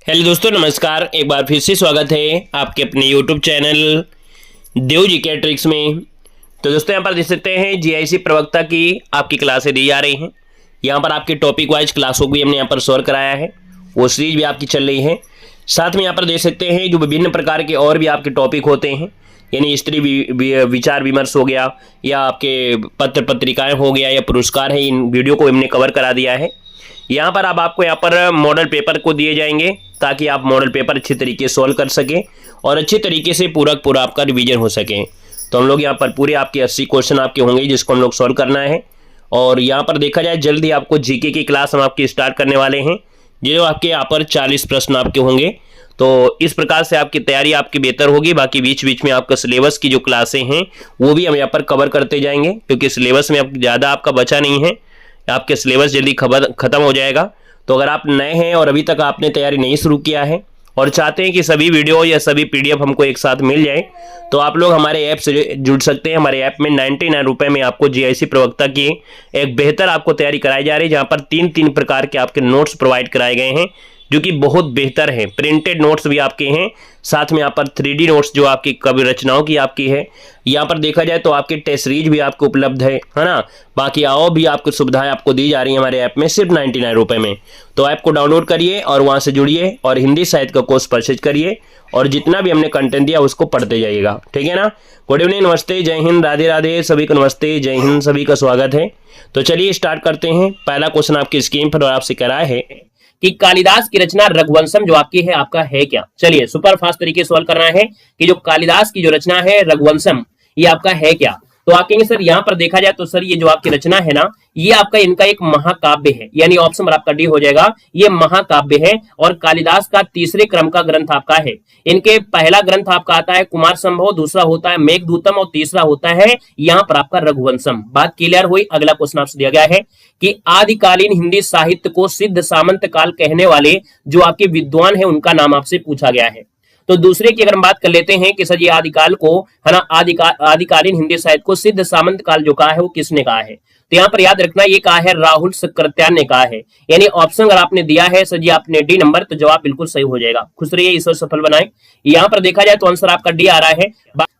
Hello दोस्तों, नमस्कार। एक बार फिर से स्वागत है आपके अपने यूट्यूब चैनल देव जी के ट्रिक्स में। तो दोस्तों यहाँ पर देख सकते हैं जीआईसी प्रवक्ता की आपकी क्लासें दी जा रही हैं। यहाँ पर आपके टॉपिक वाइज क्लासों को भी हमने यहाँ पर शेयर कराया है, वो सीरीज भी आपकी चल रही है। साथ में यहाँ पर देख सकते हैं जो विभिन्न प्रकार के और भी आपके टॉपिक होते हैं, यानी स्त्री विचार विमर्श हो गया, या आपके पत्र पत्रिकाएँ हो गया, या पुरस्कार है, इन वीडियो को हमने कवर करा दिया है। यहाँ पर अब आपको यहाँ पर मॉडल पेपर को दिए जाएंगे ताकि आप मॉडल पेपर अच्छी तरीके से सॉल्व कर सकें और अच्छी तरीके से पूरा आपका रिवीजन हो सके। तो हम लोग यहाँ पर पूरे आपके 80 क्वेश्चन आपके होंगे जिसको हम लोग सॉल्व करना है। और यहाँ पर देखा जाए जल्दी आपको जीके की क्लास हम आपकी स्टार्ट करने वाले हैं, जो आपके यहाँ पर 40 प्रश्न आपके होंगे। तो इस प्रकार से आपकी तैयारी आपकी बेहतर होगी। बाकी बीच बीच में आपका सिलेबस की जो क्लासें हैं वो भी हम यहाँ पर कवर करते जाएंगे, क्योंकि सिलेबस में अब ज़्यादा आपका बचा नहीं है, आपके सिलेबस जल्दी खत्म हो जाएगा। तो अगर आप नए हैं और अभी तक आपने तैयारी नहीं शुरू किया है और चाहते हैं कि सभी वीडियो या सभी पीडीएफ हमको एक साथ मिल जाए, तो आप लोग हमारे ऐप से जुड़ सकते हैं। हमारे ऐप में 99 रुपये में आपको जीआईसी प्रवक्ता की एक बेहतर आपको तैयारी कराई जा रही है, जहाँ पर तीन प्रकार के आपके नोट्स प्रोवाइड कराए गए हैं जो कि बहुत बेहतर है। प्रिंटेड नोट्स भी आपके हैं, साथ में यहाँ पर 3D नोट्स जो आपकी कवि रचनाओं की आपकी है। यहाँ पर देखा जाए तो आपकी टेस्ट सीरीज भी आपको उपलब्ध है ना। बाकी और भी आपको सुविधाएं आपको दी जा रही है हमारे ऐप में सिर्फ 99 रुपये में। तो ऐप को डाउनलोड करिए और वहाँ से जुड़िए और हिंदी साहित्य का कोर्स परचेज करिए और जितना भी हमने कंटेंट दिया उसको पढ़ते जाइएगा, ठीक है ना। गुड इवनिंग, नमस्ते, जय हिंद, राधे राधे, सभी को नमस्ते, जय हिंद, सभी का स्वागत है। तो चलिए स्टार्ट करते हैं। पहला क्वेश्चन आपकी स्क्रीन पर और आपसे कह रहा है कि कालिदास की रचना रघुवंशम जो आपकी है आपका है क्या। चलिए सुपर फास्ट तरीके से सवाल करना है कि जो कालिदास की जो रचना है रघुवंशम ये आपका है क्या। तो आप कहेंगे सर यहाँ पर देखा जाए तो सर ये जो आपकी रचना है ना ये आपका इनका एक महाकाव्य है, यानी ऑप्शन नंबर आपका डी हो जाएगा। ये महाकाव्य है और कालिदास का तीसरे क्रम का ग्रंथ आपका है। इनके पहला ग्रंथ आपका आता है कुमार संभव, दूसरा होता है मेघदूतम और तीसरा होता है यहाँ पर आपका रघुवंशम। बात क्लियर हुई। अगला क्वेश्चन आपसे दिया गया है कि आदिकालीन हिंदी साहित्य को सिद्ध सामंत काल कहने वाले जो आपके विद्वान है उनका नाम आपसे पूछा गया है। तो दूसरे की अगर हम बात कर लेते हैं कि सर ये आदिकाल को है ना आदिकालीन हिंदी साहित्य को सिद्ध सामंत काल जो कहा है वो किसने कहा है। तो यहाँ पर याद रखना ये कहा है राहुल सक्रात्यान ने कहा है, यानी ऑप्शन अगर आपने दिया है सर जी आपने डी नंबर, तो जवाब बिल्कुल सही हो जाएगा। खुश रहिए, ईश्वर सफल बनाए। यहाँ पर देखा जाए तो आंसर आपका डी आ रहा है।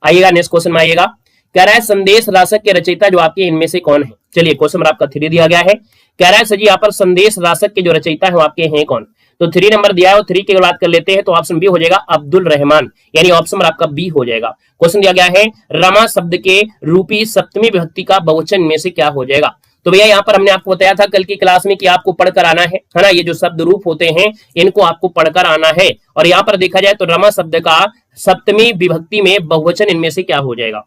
आइएगा नेक्स्ट क्वेश्चन में आइएगा। कह रहा है संदेश रासक के रचयिता जो आपके इनमें से कौन है। चलिए क्वेश्चन नंबर आपका 3 दिया गया है। कह रहा है सर जी यहाँ पर संदेश रासक के जो रचयिता है वो आपके हैं कौन। तो 3 नंबर दिया है और 3 की बात कर लेते हैं तो ऑप्शन बी हो जाएगा अब्दुल रहमान, यानी ऑप्शन नंबर आपका बी हो जाएगा। क्वेश्चन दिया गया है रमा शब्द के रूपी सप्तमी विभक्ति का बहुवचन में से क्या हो जाएगा। तो भैया यहाँ पर हमने आपको बताया था कल की क्लास में कि आपको पढ़कर आना है ना। ये जो शब्द रूप होते हैं इनको आपको पढ़कर आना है। और यहाँ पर देखा जाए तो रमा शब्द का सप्तमी विभक्ति में बहुवचन इनमें से क्या हो जाएगा।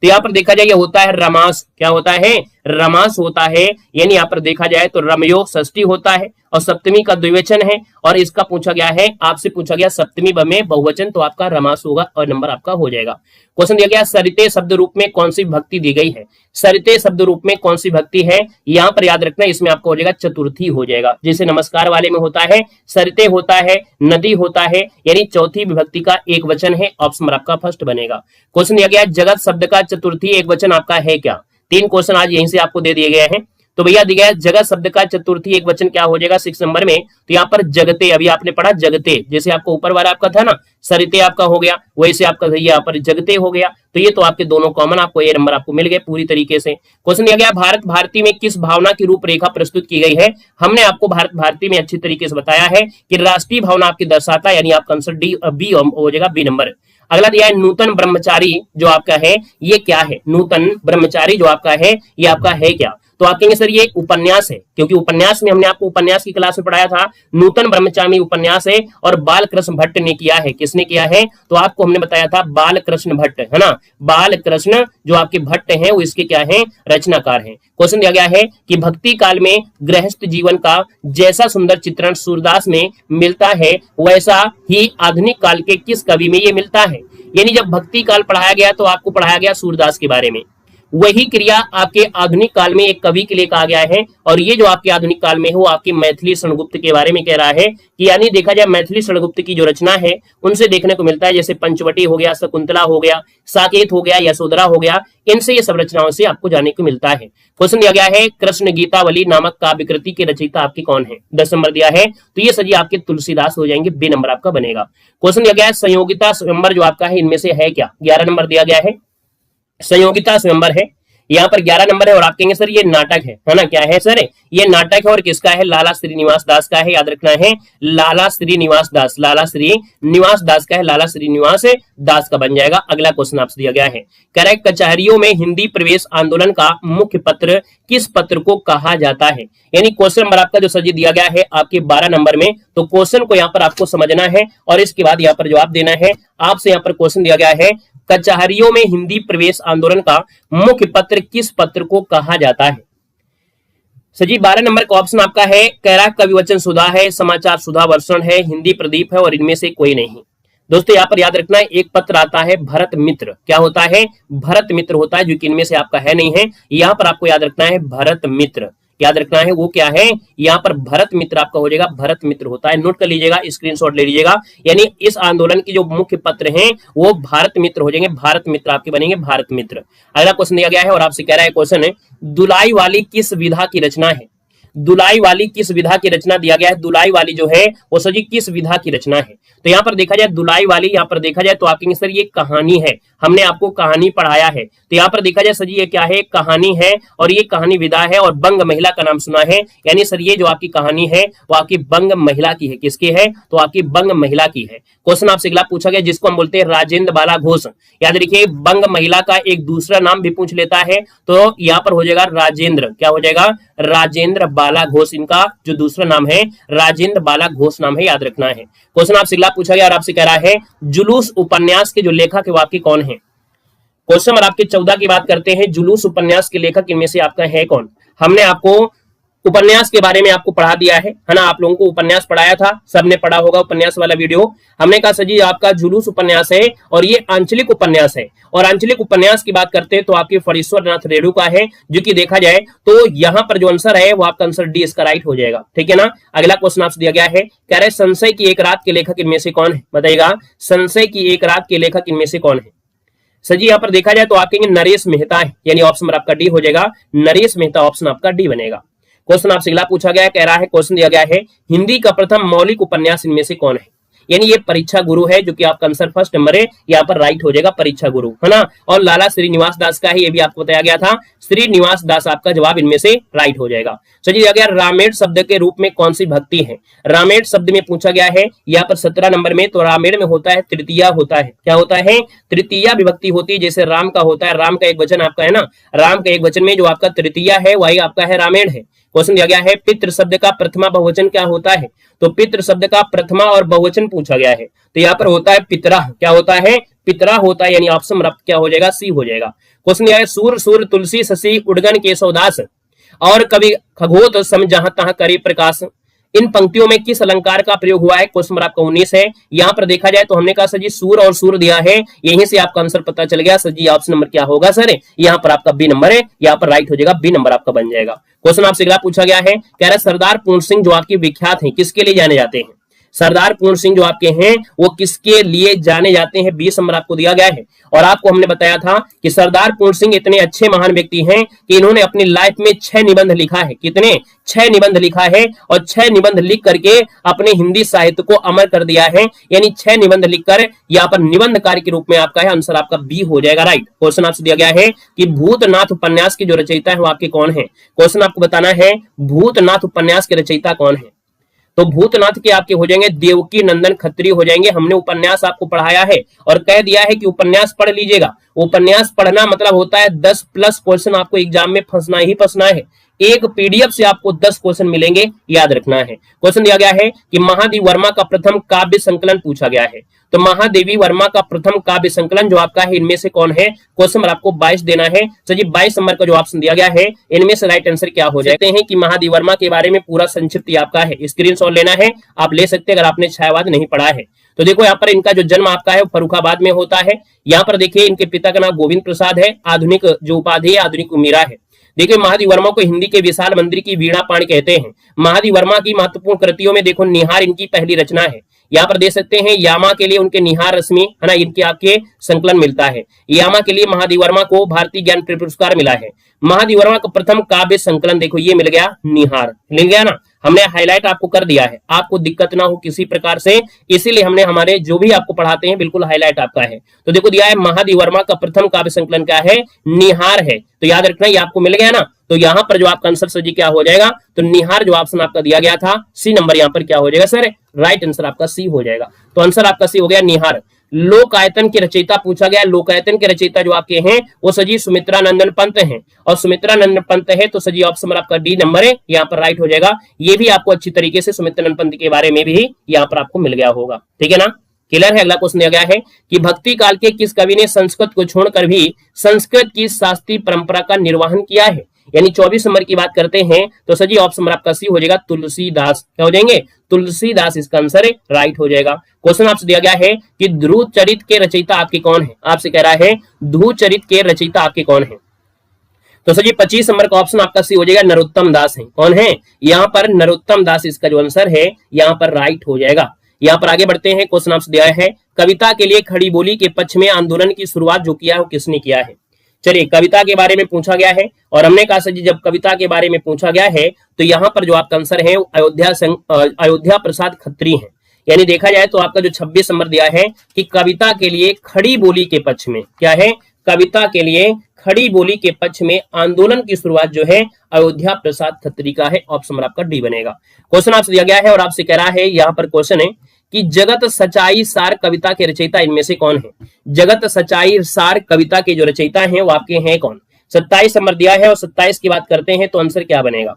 तो यहाँ पर देखा जाए ये होता है रमास। क्या होता है, रमास होता है, यानी यहाँ पर देखा जाए तो रमयोग षष्ठी होता है और सप्तमी का द्विवचन है। और इसका पूछा गया है, आपसे पूछा गया सप्तमी में बहुवचन, तो आपका रमास होगा और नंबर आपका हो जाएगा। क्वेश्चन दिया गया सरिते शब्द रूप में कौन सी भक्ति दी गई है। सरिते शब्द रूप में कौन सी भक्ति है, यहाँ पर याद रखना इसमें आपका हो जाएगा चतुर्थी हो जाएगा। जैसे नमस्कार वाले में होता है सरिते होता है, नदी होता है, यानी चौथी विभक्ति का एक वचन है। ऑप्शन आपका फर्स्ट बनेगा। क्वेश्चन दिया गया जगत शब्द का चतुर्थी एक वचन आपका है क्या। 3 क्वेश्चन आज यहीं से आपको दे दिए गए हैं। तो भैया दिया है जगत शब्द का चतुर्थी एक वचन क्या हो जाएगा 6 नंबर में। तो यहाँ पर जगते, अभी आपने पढ़ा जगते, जैसे आपको ऊपर वाला आपका था ना सरिते आपका हो गया, वैसे आपका यहाँ पर जगते हो गया। तो ये तो आपके दोनों कॉमन, आपको ये नंबर आपको मिल गए पूरी तरीके से। क्वेश्चन दिया गया भारत भारती में किस भावना की रूपरेखा प्रस्तुत की गई है। हमने आपको भारत भारती में अच्छी तरीके से बताया है कि राष्ट्रीय भावना आपकी दर्शाता है, यानी आपका आंसर डी बी हो जाएगा, बी नंबर। अगला दिया है नूतन ब्रह्मचारी जो आपका है ये क्या है। नूतन ब्रह्मचारी जो आपका है ये आपका है क्या। तो आप कहेंगे सर ये उपन्यास है, क्योंकि उपन्यास में हमने आपको उपन्यास की क्लास में पढ़ाया था नूतन ब्रह्मचारी उपन्यास है और बाल कृष्ण भट्ट ने किया है। किसने किया है, तो आपको हमने बताया था बाल कृष्ण भट्ट, है ना। बाल कृष्ण जो आपके भट्ट हैं वो इसके क्या है, रचनाकार हैं। क्वेश्चन दिया गया है कि भक्ति काल में गृहस्थ जीवन का जैसा सुंदर चित्रण सूरदास में मिलता है वैसा ही आधुनिक काल के किस कवि में ये मिलता है। यानी जब भक्ति काल पढ़ाया गया तो आपको पढ़ाया गया सूरदास के बारे में, वही क्रिया आपके आधुनिक काल में एक कवि के लिए कहा गया है, और ये जो आपके आधुनिक काल में है वो आपके मैथिली शरणगुप्त के बारे में कह रहा है कि यानी देखा जाए मैथिली शरणगुप्त की जो रचना है उनसे देखने को मिलता है, जैसे पंचवटी हो गया, शकुंतला हो गया, साकेत हो गया, यशोधरा हो गया, इनसे ये सब रचनाओं से आपको जानने को मिलता है। क्वेश्चन दिया गया है कृष्ण गीतावली नामक काव्य कृति के रचयिता आपके कौन है? 10 नंबर दिया है, तो ये सजी आपके तुलसीदास हो जाएंगे, बी नंबर आपका बनेगा। क्वेश्चन दिया गया है संयोगिता स्वयंवर जो आपका है इनमें से है क्या? 11 नंबर दिया गया है, संयोगिता स्वयंवर है, यहाँ पर 11 नंबर है, और आप कहेंगे सर ये नाटक है ना? क्या है सर? ये नाटक है, और किसका है? लाला श्रीनिवास दास का है, याद रखना है, लाला श्रीनिवास दास, लाला श्रीनिवास दास का है, लाला श्रीनिवास दास का बन जाएगा। अगला क्वेश्चन आपसे दिया गया है, कह रहा है कचहरियों में हिंदी प्रवेश आंदोलन का मुख्य पत्र किस पत्र को कहा जाता है? यानी क्वेश्चन नंबर आपका जो सजी दिया गया है आपके 12 नंबर में, तो क्वेश्चन को यहाँ पर आपको समझना है और इसके बाद यहाँ पर जवाब देना है। आपसे यहाँ पर क्वेश्चन दिया गया है कचहरियों में हिंदी प्रवेश आंदोलन का मुख्य पत्र किस पत्र को कहा जाता है? सजी 12 नंबर का ऑप्शन आपका है, कह रहा कविवचन सुधा है, समाचार सुधा वर्षण है, हिंदी प्रदीप है, और इनमें से कोई नहीं। दोस्तों यहाँ पर याद रखना है एक पत्र आता है भरत मित्र, क्या होता है? भरत मित्र होता है, जो कि इनमें से आपका है नहीं है। यहाँ पर आपको याद रखना है भरत मित्र, याद रखना है वो क्या है? यहाँ पर भरत मित्र आपका हो जाएगा, भरत मित्र होता है, नोट कर लीजिएगा, स्क्रीनशॉट ले लीजिएगा। यानी इस आंदोलन के जो मुख्य पत्र हैं वो भारत मित्र हो जाएंगे, भारत मित्र आपके बनेंगे, भारत मित्र। अगला क्वेश्चन दिया गया है और आपसे कह रहा है क्वेश्चन है दुलाई वाली किस विधा की रचना है? दुलाई वाली किस विधा की रचना दिया गया है? दुलाई वाली जो है वो सजी किस विधा की रचना है? तो यहाँ पर देखा जाए दुलाई वाली, यहाँ पर देखा जाए तो आप कहेंगे सर ये कहानी है, हमने आपको कहानी पढ़ाया है। तो यहाँ पर देखा जाए सर ये क्या है? कहानी है, और ये कहानी विधा है, और बंग महिला का नाम सुना है। यानी सर ये जो आपकी कहानी है वो आपकी बंग महिला की है, किसकी है? तो आपकी बंग महिला की है। क्वेश्चन आपसे अगला पूछा गया जिसको हम बोलते हैं राजेंद्र बाला घोष, याद रखिए बंग महिला का एक दूसरा नाम भी पूछ लेता है, तो यहाँ पर हो जाएगा राजेंद्र, क्या हो जाएगा? राजेंद्र बाला घोष, इनका जो दूसरा नाम है राजेंद्र बाला घोष नाम है, याद रखना है। क्वेश्चन आपसे अगला पूछा गया और आपसे कह रहा है जुलूस उपन्यास के जो लेखक है वो आपके कौन है? क्वेश्चन नंबर आपके 14 की बात करते हैं, जुलूस उपन्यास के लेखक इनमें से आपका है कौन? हमने आपको उपन्यास के बारे में आपको पढ़ा दिया है ना? आप लोगों को उपन्यास पढ़ाया था, सबने पढ़ा होगा उपन्यास वाला वीडियो। हमने कहा सजी आपका जुलूस उपन्यास है और ये आंचलिक उपन्यास है, और आंचलिक उपन्यास की बात करते हैं तो आपके फणीश्वर नाथ रेणु का है, जो कि देखा जाए तो यहाँ पर जो आंसर है वो आपका आंसर डी इसका राइट हो जाएगा, ठीक है ना। अगला क्वेश्चन आपसे दिया गया है, कह रहे संशय की एक रात के लेखक इनमें से कौन है? बताइएगा, संशय की एक रात के लेखक इनमें से कौन है? सजी यहाँ पर देखा जाए तो आप कहेंगे नरेश मेहता है, यानी ऑप्शन आपका डी हो जाएगा, नरेश मेहता ऑप्शन आपका डी बनेगा। क्वेश्चन आपसे अगला पूछा गया, कह रहा है क्वेश्चन दिया गया है हिंदी का प्रथम मौलिक उपन्यास इनमें से कौन है? यानी ये परीक्षा गुरु है, जो कि आपका आंसर फर्स्ट नंबर है, यहाँ पर राइट हो जाएगा परीक्षा गुरु, है ना। और लाला श्रीनिवास दास का है, ये भी आपको बताया गया था, श्रीनिवास दास आपका जवाब इनमें से राइट हो जाएगा। चलिए दिया गया रामेण शब्द के रूप में कौन सी भक्ति है? रामेण शब्द में पूछा गया है यहाँ पर 17 नंबर में, तो रामेण में होता है तृतीया होता है, क्या होता है? तृतीया विभक्ति होती है, जैसे राम का होता है, राम का एक वचन आपका है ना, राम का एक वचन में जो आपका तृतीया है वही आपका है रामेण है। क्वेश्चन दिया गया है पितृ शब्द का प्रथमा बहुवचन क्या होता है? तो पितृ शब्द का प्रथमा और बहुवचन पूछा गया है, तो यहाँ पर होता है पितरा, क्या होता है? पितरा होता है, यानी ऑप्शन क्या हो जाएगा? सी हो जाएगा। क्वेश्चन दिया है सूर सूर तुलसी शशि उड़गन केशवदास और कवि खगोत सम जहां तहां करे प्रकाश, इन पंक्तियों में किस अलंकार का प्रयोग हुआ है? क्वेश्चन नंबर आपका 19 है। यहाँ पर देखा जाए तो हमने कहा सर जी सूर और सूर दिया है, यहीं से आपका आंसर पता चल गया। सर जी ऑप्शन नंबर क्या होगा सर? यहाँ पर आपका बी नंबर है, यहाँ पर राइट हो जाएगा, बी नंबर आपका बन जाएगा। क्वेश्चन आपसे अगला पूछा गया है, कह रहा है सरदार पूर्ण सिंह जो आपकी विख्यात है किसके लिए जाने जाते हैं? सरदार पूर्ण सिंह जो आपके हैं वो किसके लिए जाने जाते हैं? 20 नंबर आपको दिया गया है, और आपको हमने बताया था कि सरदार पूर्ण सिंह इतने अच्छे महान व्यक्ति हैं कि इन्होंने अपनी लाइफ में 6 निबंध लिखा है। कितने? 6 निबंध लिखा है, और 6 निबंध लिख करके अपने हिंदी साहित्य को अमर कर दिया है, यानी 6 निबंध लिखकर यहाँ पर निबंधकार के रूप में आपका है, आंसर आपका बी हो जाएगा राइट। क्वेश्चन आपसे दिया गया है कि भूतनाथ उपन्यास के जो रचयिता है वो आपके कौन है? क्वेश्चन आपको बताना है भूतनाथ उपन्यास के रचयिता कौन है? तो भूतनाथ के आपके हो जाएंगे देवकी नंदन खत्री हो जाएंगे। हमने उपन्यास आपको पढ़ाया है और कह दिया है कि उपन्यास पढ़ लीजिएगा। उपन्यास पढ़ना मतलब होता है 10+ क्वेश्चन आपको एग्जाम में फंसना ही फंसना है। एक पीडीएफ से आपको 10 क्वेश्चन मिलेंगे, याद रखना है। क्वेश्चन दिया गया है कि महादेवी वर्मा का प्रथम काव्य संकलन पूछा गया है, तो महादेवी वर्मा का प्रथम काव्य संकलन जो आपका है इनमें से कौन है? क्वेश्चन नंबर आपको 22 देना है। चलिए 22 नंबर का जो ऑप्शन दिया गया है इनमें से राइट आंसर क्या हो जाते हैं कि महादेवी वर्मा के बारे में पूरा संक्षिप्त आपका है, स्क्रीनशॉट लेना है, आप ले सकते हैं अगर आपने छायावाद नहीं पढ़ा है। तो देखो यहाँ पर इनका जो जन्म आपका है फर्रुखाबाद में होता है। यहाँ पर देखिए इनके पिता का नाम गोविंद प्रसाद है, आधुनिक जो उपाधि है आधुनिक मीरा है। देखिए महादेव वर्मा को हिंदी के विशाल मंदिर की वीणा पाणी कहते हैं। महादेव वर्मा की महत्वपूर्ण कृतियों में देखो निहार इनकी पहली रचना है। यहाँ पर देख सकते हैं यामा के लिए उनके निहार रश्मि है ना, इनके आपके संकलन मिलता है। यामा के लिए महादेव वर्मा को भारतीय ज्ञान पुरस्कार मिला है। महादेव वर्मा का प्रथम काव्य संकलन देखो ये मिल गया निहार, मिल गया ना, हमने हाईलाइट आपको कर दिया है, आपको दिक्कत ना हो किसी प्रकार से, इसीलिए हमने हमारे जो भी आपको पढ़ाते हैं बिल्कुल हाईलाइट आपका है। तो देखो दिया है महादेव वर्मा का प्रथम काव्य संकलन क्या है, निहार है। तो याद रखना ये आपको मिल गया ना। तो यहाँ पर जो आपका आंसर सर जी क्या हो जाएगा, तो निहार जो ऑप्शन आपका दिया गया था सी नंबर यहाँ पर क्या हो जाएगा सर, राइट आंसर आपका सी हो जाएगा। तो आंसर आपका सी हो गया निहार। लोकायतन के रचयिता पूछा गया, लोकायतन के रचयिता जो आपके हैं वो सजी सुमित्रा नंदन पंत हैं, और सुमित्रा नंदन पंत है तो सजी ऑप्शन आपका डी नंबर है यहाँ पर राइट हो जाएगा। ये भी आपको अच्छी तरीके से सुमित्रा नंदन पंत के बारे में भी यहाँ पर आपको मिल गया होगा, ठीक है ना, क्लियर है। अगला क्वेश्चन दिया गया है कि भक्ति काल के किस कवि ने संस्कृत को छोड़कर भी संस्कृत की शास्त्रीय परंपरा का निर्वहन किया है, यानी 24 नंबर की बात करते हैं तो सजी ऑप्शन आपका सी हो जाएगा तुलसीदास, क्या हो जाएंगे, तुलसीदास इसका आंसर राइट हो जाएगा। क्वेश्चन आपसे दिया गया है कि ध्रुव चरित के रचयिता आपके कौन है, आपसे कह रहा है ध्रुव चरित के रचयिता आपके कौन है, तो सर जी 25 नंबर का ऑप्शन आपका सी हो जाएगा नरोत्तम दास है। कौन है यहाँ पर, नरोत्तम दास इसका जो आंसर है यहाँ पर राइट हो जाएगा। यहाँ पर आगे बढ़ते हैं, क्वेश्चन आपसे दिया है कविता के लिए खड़ी बोली के पक्ष में आंदोलन की शुरुआत जो किया है वो किसने किया है। चलिए कविता के बारे में पूछा गया है और हमने कहा सर जी जब कविता के बारे में पूछा गया है तो यहाँ पर जो आपका आंसर है अयोध्या प्रसाद खत्री है। यानी देखा जाए तो आपका जो 26 नंबर दिया है कि कविता के लिए खड़ी बोली के पक्ष में क्या है, कविता के लिए खड़ी बोली के पक्ष में आंदोलन की शुरुआत जो है अयोध्या प्रसाद खत्री का है, ऑप्शन आपका डी बनेगा। क्वेश्चन आपसे दिया गया है और आपसे कह रहा है यहाँ पर क्वेश्चन है कि जगत सच्चाई सार कविता के रचयिता इनमें से कौन है। जगत सच्चाई सार कविता के जो रचयिता हैं वो आपके हैं कौन। 27 नंबर दिया है और 27 की बात करते हैं तो आंसर क्या बनेगा।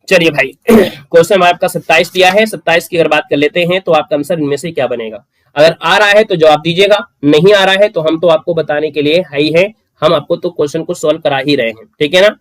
चलिए भाई क्वेश्चन आपका 27 दिया है, 27 की अगर बात कर लेते हैं तो आपका आंसर इनमें से क्या बनेगा। अगर आ रहा है तो जवाब दीजिएगा, नहीं आ रहा है तो हम तो आपको बताने के लिए हाई है, हम आपको तो क्वेश्चन को सॉल्व करा ही रहे हैं, ठीक है ना।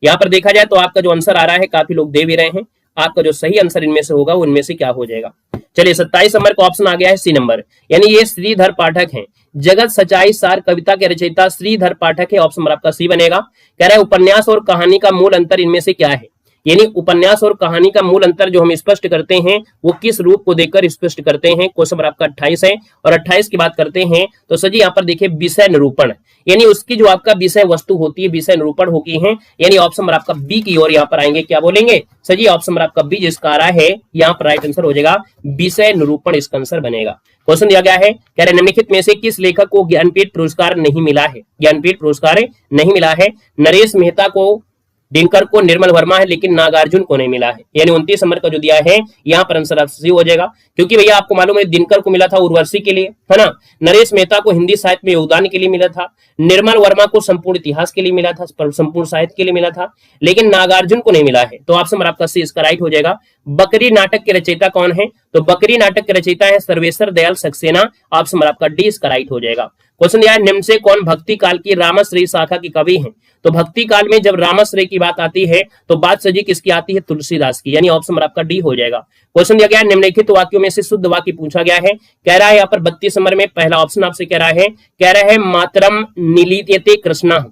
यहाँ पर देखा जाए तो आपका जो आंसर आ रहा है काफी लोग दे भी रहे हैं, आपका जो सही आंसर इनमें से होगा वो इनमें से क्या हो जाएगा। चलिए 27 नंबर का ऑप्शन आ गया है सी नंबर, यानी ये श्रीधर पाठक है। जगत सच्चाई सार कविता के रचयिता श्रीधर पाठक है, ऑप्शन आपका सी बनेगा। कह रहा है उपन्यास और कहानी का मूल अंतर इनमें से क्या है, यानी उपन्यास और कहानी का मूल अंतर जो हम स्पष्ट करते हैं वो किस रूप को देखकर स्पष्ट करते हैं। क्वेश्चन आपका 28 है और 28 की बात करते हैं तो सर जी यहाँ पर देखिए विषय निरूपण, यानी उसकी जो आपका विषय वस्तु होती है विषय निरूपण होती है, यानी ऑप्शन आपका बी की ओर यहाँ पर आएंगे, क्या बोलेंगे सर जी ऑप्शन आपका बी जिसका आ रहा है यहाँ पर राइट आंसर हो जाएगा विषय निरूपण, इसका आंसर बनेगा। क्वेश्चन दिया गया है कह रहे निम्नलिखित में से किस लेखक को ज्ञानपीठ पुरस्कार नहीं मिला है, ज्ञानपीठ पुरस्कार नहीं मिला है। नरेश मेहता को, दिनकर को, निर्मल वर्मा है, लेकिन नागार्जुन को नहीं मिला है। यानी 29 नंबर का जो दिया है यहाँ पर आंसर सी हो जाएगा, क्योंकि भैया आपको मालूम है दिनकर को मिला था उर्वशी के लिए, है ना। नरेश मेहता को हिंदी साहित्य में योगदान के लिए मिला था, निर्मल वर्मा को संपूर्ण इतिहास के लिए मिला था, संपूर्ण साहित्य के लिए मिला था, लेकिन नागार्जुन को नहीं मिला है। तो ऑप्शन आपका सी इसका राइट हो जाएगा। बकरी नाटक के रचयिता कौन है, तो बकरी नाटक के रचयिता है सर्वेश्वर दयाल सक्सेना, ऑप्शन आपका डी इसका राइट हो जाएगा। क्वेश्चन दिया है निम्न से कौन भक्ति काल की रामाश्रय शाखा की कवि हैं। तो भक्ति काल में जब रामाश्रय की बात आती है तो बात सजी किसकी आती है, तुलसीदास की, यानी ऑप्शन आपका डी हो जाएगा। क्वेश्चन दिया गया है निम्नलिखित वाक्यों में से शुद्ध वाक्य पूछा गया है। कह रहा है यहाँ पर 32 नंबर में पहला ऑप्शन आपसे कह रहा है मातरम निलीयते कृष्णा।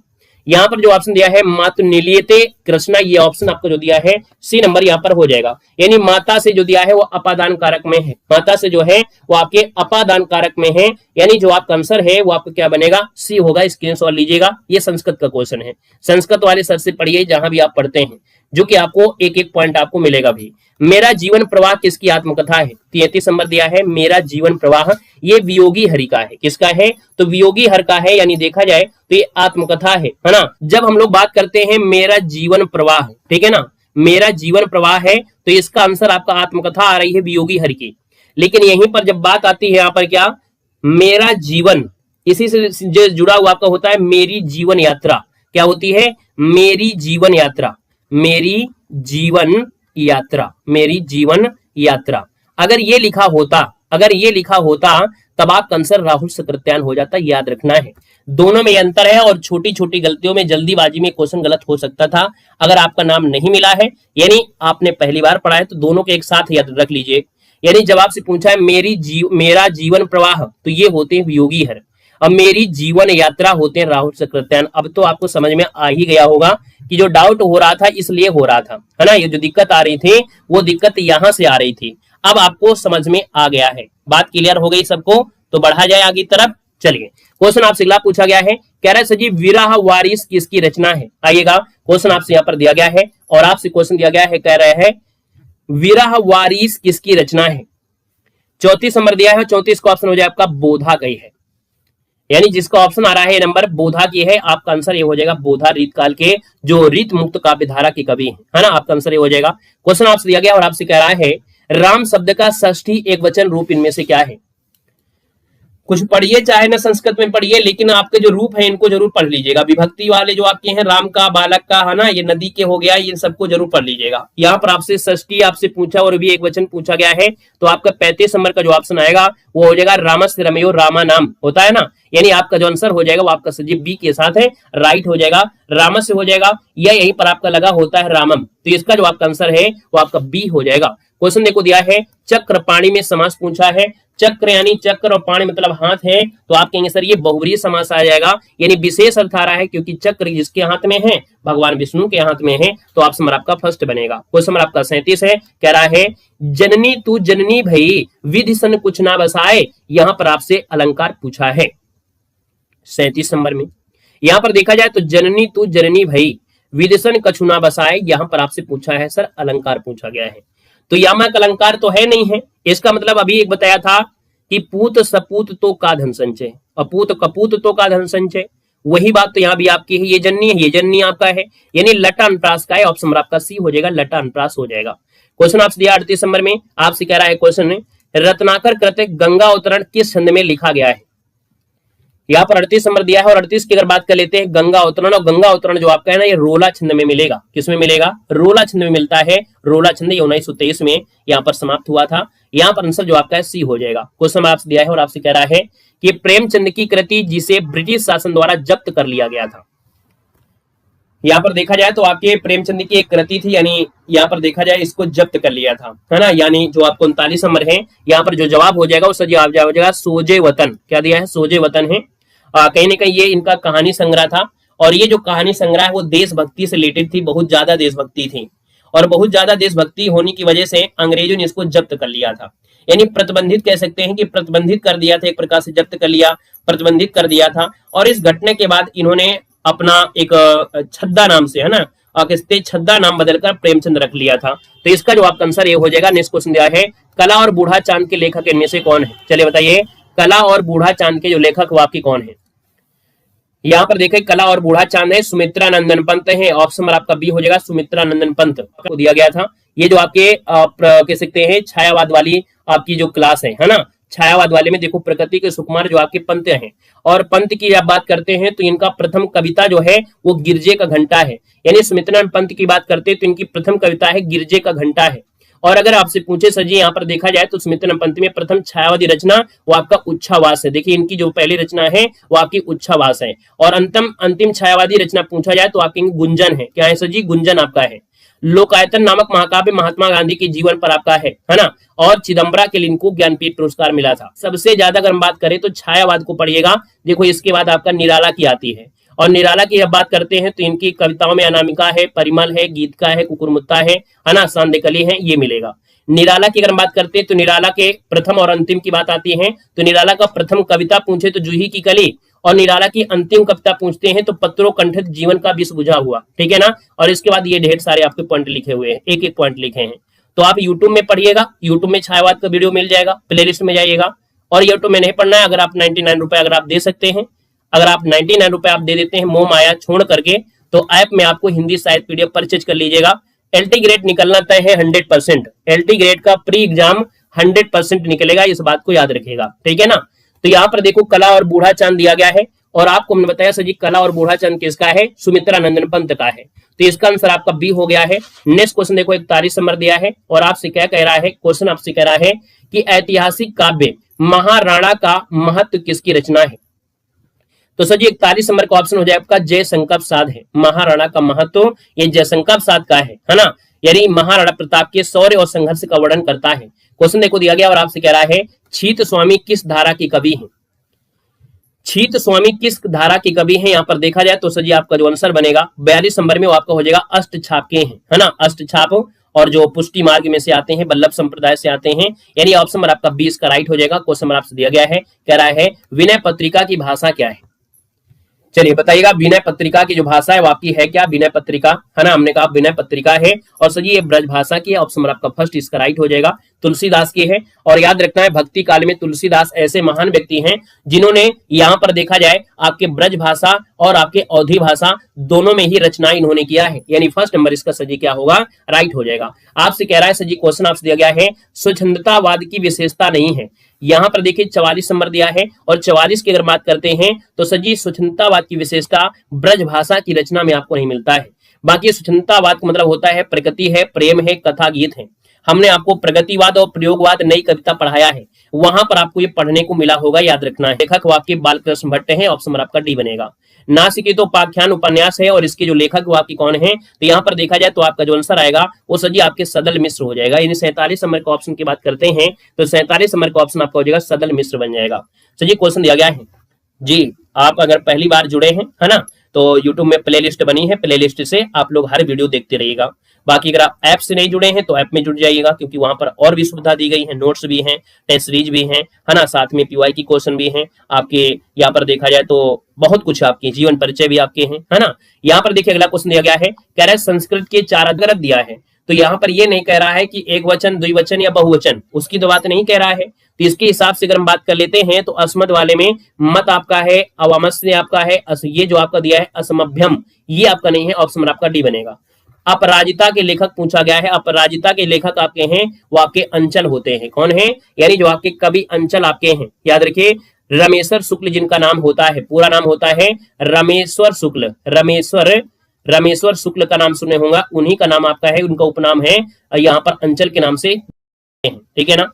यहाँ पर जो ऑप्शन दिया है मातु निलीयते कृष्णा, ये ऑप्शन आपको जो दिया है सी नंबर यहाँ पर हो जाएगा। यानी माता से जो दिया है वो अपादान कारक में है, माता से जो है वो आपके अपादान कारक में है, यानी जो आपका आंसर है वो आपको क्या बनेगा, सी होगा। स्क्रीनशॉट लीजिएगा, ये संस्कृत का क्वेश्चन है, संस्कृत वाले सर से पढ़िए जहां भी आप पढ़ते हैं, जो कि आपको एक एक पॉइंट आपको मिलेगा भी। मेरा जीवन प्रवाह किसकी आत्मकथा है, 33 नंबर दिया है मेरा जीवन प्रवाह, ये वियोगी हरि का है, किसका है, तो वियोगी हर का है, यानी देखा जाए तो ये आत्मकथा है ना। जब हम लोग बात करते हैं मेरा जीवन प्रवाह, ठीक है ना, मेरा जीवन प्रवाह है तो इसका आंसर आपका आत्मकथा आ रही है वियोगी हरि की। लेकिन यहीं पर जब बात आती है यहाँ पर क्या, मेरा जीवन, इसी से जो जुड़ा हुआ आपका होता है मेरी जीवन यात्रा, क्या होती है, मेरी जीवन यात्रा, मेरी जीवन यात्रा, मेरी जीवन यात्रा। अगर ये लिखा होता तब आपका आंसर राहुल सकृत्यान हो जाता, याद रखना है। दोनों में अंतर है और छोटी छोटी गलतियों में जल्दीबाजी में क्वेश्चन गलत हो सकता था। अगर आपका नाम नहीं मिला है यानी आपने पहली बार पढ़ा है तो दोनों के एक साथ याद रख लीजिए। यानी जब आपसे पूछा है मेरा जीवन प्रवाह, तो ये होते हैं वियोगी हर। अब मेरी जीवन यात्रा होते हैं राहुल चक्रवर्त्यान। अब तो आपको समझ में आ ही गया होगा कि जो डाउट हो रहा था इसलिए हो रहा था, है ना। ये जो दिक्कत आ रही थी वो दिक्कत यहां से आ रही थी। अब आपको समझ में आ गया है, बात क्लियर हो गई सबको। तो बढ़ा जाए आगे तरफ। चलिए, क्वेश्चन आपसे अगला पूछा गया है, कह रहा है सर जी विरह वारिस किसकी रचना है। आइएगा, क्वेश्चन आपसे यहाँ पर दिया गया है और आपसे क्वेश्चन दिया गया है, कह रहे हैं विरह वारिस किसकी रचना है। 34 नंबर दिया है, 34 का ऑप्शन हो जाए आपका बोधा गई है। यानी जिसका ऑप्शन आ रहा है नंबर बोधा की है, आपका आंसर ये हो जाएगा बोधा रीतकाल के जो रीत मुक्त काव्य धारा के कवि है ना। आपका आंसर ये हो जाएगा। क्वेश्चन आपसे दिया गया और आपसे कह रहा है राम शब्द का षष्ठी एक वचन रूप इनमें से क्या है। कुछ पढ़िए, चाहे ना संस्कृत में पढ़िए, लेकिन आपके जो रूप है इनको जरूर पढ़ लीजिएगा। विभक्ति वाले जो आपके हैं, राम का, बालक का, है ना, ये नदी के हो गया, ये सबको जरूर पढ़ लीजिएगा। यहाँ पर आपसे षष्ठी आपसे पूछा और भी एक वचन पूछा गया है, तो आपका 35 नंबर का जो ऑप्शन आएगा वो हो जाएगा रामस्य रमयो रामा नाम होता है ना। यानी आपका जो आंसर हो जाएगा वो आपका सजीव बी के साथ है, राइट हो जाएगा। रामस्य हो जाएगा, या यहीं पर आपका लगा होता है रामम, तो इसका जो आपका आंसर है वो आपका बी हो जाएगा। क्वेश्चन देखो दिया है चक्र पाणी में समास पूछा है। चक्र यानी चक्र और पाणी मतलब हाथ है, तो आप कहेंगे सर ये बहुव्रीहि समास आ जाएगा। यानी विशेष अर्थ आ रहा है क्योंकि चक्र जिसके हाथ में है, भगवान विष्णु के हाथ में है, तो ऑप्शन नंबर आपका फर्स्ट बनेगा। क्वेश्चन नंबर आपका 37 है, कह रहा है जननी तू जननी भई विधि सन कुछ ना बसाए। यहां पर आपसे अलंकार पूछा है 37 नंबर में। यहां पर देखा जाए तो जननी तू जननी भई विदिशन कछु ना बसाए, यहां पर आपसे पूछा है सर अलंकार पूछा गया है। तो यामक अलंकार तो है नहीं है, इसका मतलब अभी एक बताया था कि पूत सपूत तो का धन संचय, अपूत कपूत तो का धन संचय, वही बात तो यहाँ भी आपकी है। ये जन्नी आपका है, यानी लटा अनुप्रास का है। ऑप्शन नंबर आपका सी हो जाएगा, लटा अनुप्रास हो जाएगा। क्वेश्चन आपसे दिया 38 नंबर में, आपसे कह रहा है क्वेश्चन रत्नाकर कृत गंगा अवतरण किस छंद में लिखा गया है। यहाँ पर 38 नंबर दिया है और 38 की अगर बात कर लेते हैं गंगा अवतरण, और गंगा अवतरण जो आपका है ना ये रोला छंद में मिलेगा। किसमें मिलेगा? रोला छंद में मिलता है। रोला छंद 1923 में यहाँ पर समाप्त हुआ था। यहाँ पर आंसर जो आपका है सी हो जाएगा। क्वेश्चन आपसे दिया है और आपसे कह रहा है कि प्रेमचंद की कृति जिसे ब्रिटिश शासन द्वारा जब्त कर लिया गया था। यहाँ पर देखा जाए तो आपके प्रेमचंद की एक कृति थी, यानी यहाँ पर देखा जाए इसको जब्त कर लिया था, है ना। यानी जो आपको 39 नंबर है, यहाँ पर जो जवाब हो जाएगा उसका जवाब हो जाएगा सोजे वतन। क्या दिया है? सोजे वतन है। कहीं ना कहीं ये इनका कहानी संग्रह था, और ये जो कहानी संग्रह है वो देशभक्ति से रिलेटेड थी, बहुत ज्यादा देशभक्ति थी, और बहुत ज्यादा देशभक्ति होने की वजह से अंग्रेजों ने इसको जब्त कर लिया था। यानी प्रतिबंधित कह सकते हैं कि प्रतिबंधित कर दिया था, एक प्रकार से जब्त कर लिया, प्रतिबंधित कर दिया था। और इस घटना के बाद इन्होंने अपना एक छद्दा नाम से, है ना, छद्दा नाम बदलकर प्रेमचंद रख लिया था। तो इसका जो आपका आंसर ये हो जाएगा। नेक्स्ट क्वेश्चन दिया है कला और बूढ़ा चांद के लेखक इनमें से कौन है। चलिए बताइए, कला और बूढ़ा चांद के जो लेखक वो आपके कौन है। यहाँ पर देखें कला और बूढ़ा चांद है, सुमित्रा नंदन पंत है। ऑप्शन नंबर आपका बी हो जाएगा, सुमित्रा नंदन पंत को दिया गया था। ये जो आपके कह सकते हैं छायावाद वाली आपकी जो क्लास है ना, छायावाद वाले में देखो प्रकृति के सुकुमार जो आपके पंत हैं, और पंत की जब बात करते हैं तो इनका प्रथम कविता जो है वो गिरजे का घंटा है। यानी सुमित्रा पंत की बात करते हैं तो इनकी प्रथम कविता है गिरजे का घंटा है। और अगर आपसे पूछे सर जी यहाँ पर देखा जाए तो सुमित्रा पंत में प्रथम छायावादी रचना वो आपका उच्छावास है। देखिए इनकी जो पहली रचना है वो आपकी उच्छावास है, और अंतिम छायावादी रचना पूछा जाए तो आपकी गुंजन है। क्या है सर जी? गुंजन आपका है। लोकायतन नामक महाकाव्य महात्मा गांधी के जीवन पर आपका है ना। और चिदम्बरा के लिए इनको ज्ञानपीठ पुरस्कार मिला था। सबसे ज्यादा अगर हम बात करें तो छायावाद को पढ़िएगा। देखो इसके बाद आपका निराला की आती है, और निराला की जब बात करते हैं तो इनकी कविताओं में अनामिका है, परिमल है, गीत का है, कुकुरमुत्ता है ना, सांदेकली है, ये मिलेगा। निराला की अगर बात करते हैं तो निराला के प्रथम और अंतिम की बात आती है, तो निराला का प्रथम कविता पूछे तो जूही की कली, और निराला की अंतिम कविता पूछते हैं तो पत्रों कंठित जीवन का विष बुझा हुआ। ठीक है ना। और इसके बाद ये ढेर सारे आपके पॉइंट लिखे हुए हैं, एक एक पॉइंट लिखे हैं। तो आप यूट्यूब में पढ़िएगा, यूट्यूब में छायावाद का वीडियो मिल जाएगा, प्लेलिस्ट में जाइएगा। और यूट्यूब में नहीं पढ़ना है, अगर आप 99 रुपए अगर आप दे सकते हैं, अगर आप 99 रुपए आप दे देते हैं मोह माया छोड़ करके, तो ऐप में आपको हिंदी साहित्य पीडीएफ परचेज कर लीजिएगा। एलटी ग्रेड निकलना तय है 100%। एलटी ग्रेड का प्री एग्जाम 100% निकलेगा, इस बात को याद रखिएगा। ठीक है ना। तो यहाँ पर देखो कला और बूढ़ा चांद दिया गया है, और आपको हमने बताया सर जी कला और बूढ़ा चांद किसका है? सुमित्रा नंदन पंत का है। तो इसका आंसर आपका बी हो गया है। नेक्स्ट क्वेश्चन देखो 41 नंबर दिया है, और आपसे क्या कह रहा है? क्वेश्चन आपसे कह रहा है कि ऐतिहासिक काव्य महाराणा का महत्व किसकी रचना है। तो सर जी 41 नंबर का ऑप्शन हो जाए आपका जयशंकर प्रसाद है। महाराणा का महत्व ये जयशंकर प्रसाद का है ना। यानी महाराणा प्रताप के शौर्य और संघर्ष का वर्णन करता है। क्वेश्चन देखो दिया गया और आपसे कह रहा है छीत स्वामी किस धारा के कवि हैं? छीत स्वामी किस धारा के कवि हैं? यहाँ पर देखा जाए तो सर जी आपका जो आंसर बनेगा 42 नंबर में वो आपका हो जाएगा अष्टछाप के हैं, है ना, अष्टछाप, और जो पुष्टि मार्ग में से आते हैं, वल्लभ संप्रदाय से आते हैं, यानी ऑप्शन नंबर आपका 20 का राइट हो जाएगा। क्वेश्चन नंबर आपसे दिया गया है, कह रहा है विनय पत्रिका की भाषा क्या है? चलिए बताइएगा, विनय पत्रिका की जो भाषा है वो आपकी है क्या? विनय पत्रिका, है ना, हमने कहा विनय पत्रिका है, और सर ये ब्रज भाषा की है। ऑप्शन नंबर आपका फर्स्ट इसका राइट हो जाएगा। तुलसीदास की है, और याद रखना है भक्ति काल में तुलसीदास ऐसे महान व्यक्ति हैं जिन्होंने यहाँ पर देखा जाए आपके ब्रज भाषा और आपके अवधी भाषा दोनों में ही रचना इन्होंने किया है, यानी फर्स्ट नंबर इसका सजी क्या होगा? राइट हो जाएगा। आपसे कह रहा है सजी क्वेश्चन आपसे दिया गया है स्वच्छंदतावाद की विशेषता नहीं है। यहाँ पर देखिए 44 नंबर दिया है, और 44 की अगर बात करते हैं तो सजी स्वच्छंदतावाद की विशेषता ब्रज भाषा की रचना में आपको नहीं मिलता है। बाकी स्वच्छंदतावाद का मतलब होता है प्रकृति है, प्रेम है, कथा गीत है। हमने आपको प्रगतिवाद और प्रयोगवाद नई कविता पढ़ाया है, वहां पर आपको ये पढ़ने को मिला होगा, याद रखना है। लेखक आपके बालकृष्ण भट्ट हैं, ऑप्शन नंबर आपका डी बनेगा। नासिकी तो उपाख्यान उपन्यास है, और इसके जो लेखक वो आपकी कौन है? तो यहाँ पर देखा जाए तो आपका जो आंसर आएगा वो सजी आपके सदल मिश्र हो जाएगा। यानी 47 नंबर का ऑप्शन की बात करते हैं तो 47 नंबर का ऑप्शन आपका हो जाएगा सदल मिश्र बन जाएगा। सजी क्वेश्चन दिया गया है जी, आप अगर पहली बार जुड़े हैं, है ना, तो YouTube में प्लेलिस्ट बनी है, प्लेलिस्ट से आप लोग हर वीडियो देखते रहिएगा। बाकी अगर आप ऐप से नहीं जुड़े हैं तो ऐप में जुड़ जाइएगा, क्योंकि वहां पर और भी सुविधा दी गई है, नोट्स भी हैं, टेस्ट सीरीज भी हैं, है ना, साथ में पीवाई की क्वेश्चन भी हैं आपके। यहाँ पर देखा जाए तो बहुत कुछ आपके जीवन परिचय भी आपके हैं, है ना। यहाँ पर देखिए अगला क्वेश्चन दिया गया है, कह रहा है संस्कृत के 4 अदगरत दिया है। तो यहाँ पर ये नहीं कह रहा है कि एक वचन, द्विवचन या बहुवचन, उसकी तो बात नहीं कह रहा है। तो इसके हिसाब से अगर हम बात कर लेते हैं तो अस्मद वाले में मत आपका है, अवामस्य आपका है, ये जो आपका दिया है असमभ्यम, ये आपका नहीं है। ऑप्शन आपका डी बनेगा। अपराजिता के लेखक पूछा गया है, अपराजिता के लेखक आपके हैं वो आपके अंचल होते हैं। कौन है? यानी जो आपके कवि अंचल आपके हैं, याद रखिए रमेश्वर शुक्ल जिनका नाम होता है, पूरा नाम होता है रमेश्वर शुक्ल। रमेश्वर शुक्ल का नाम सुने होगा, उन्हीं का नाम आपका है, उनका उपनाम है यहाँ पर अंचल के नाम से, ठीक है ना।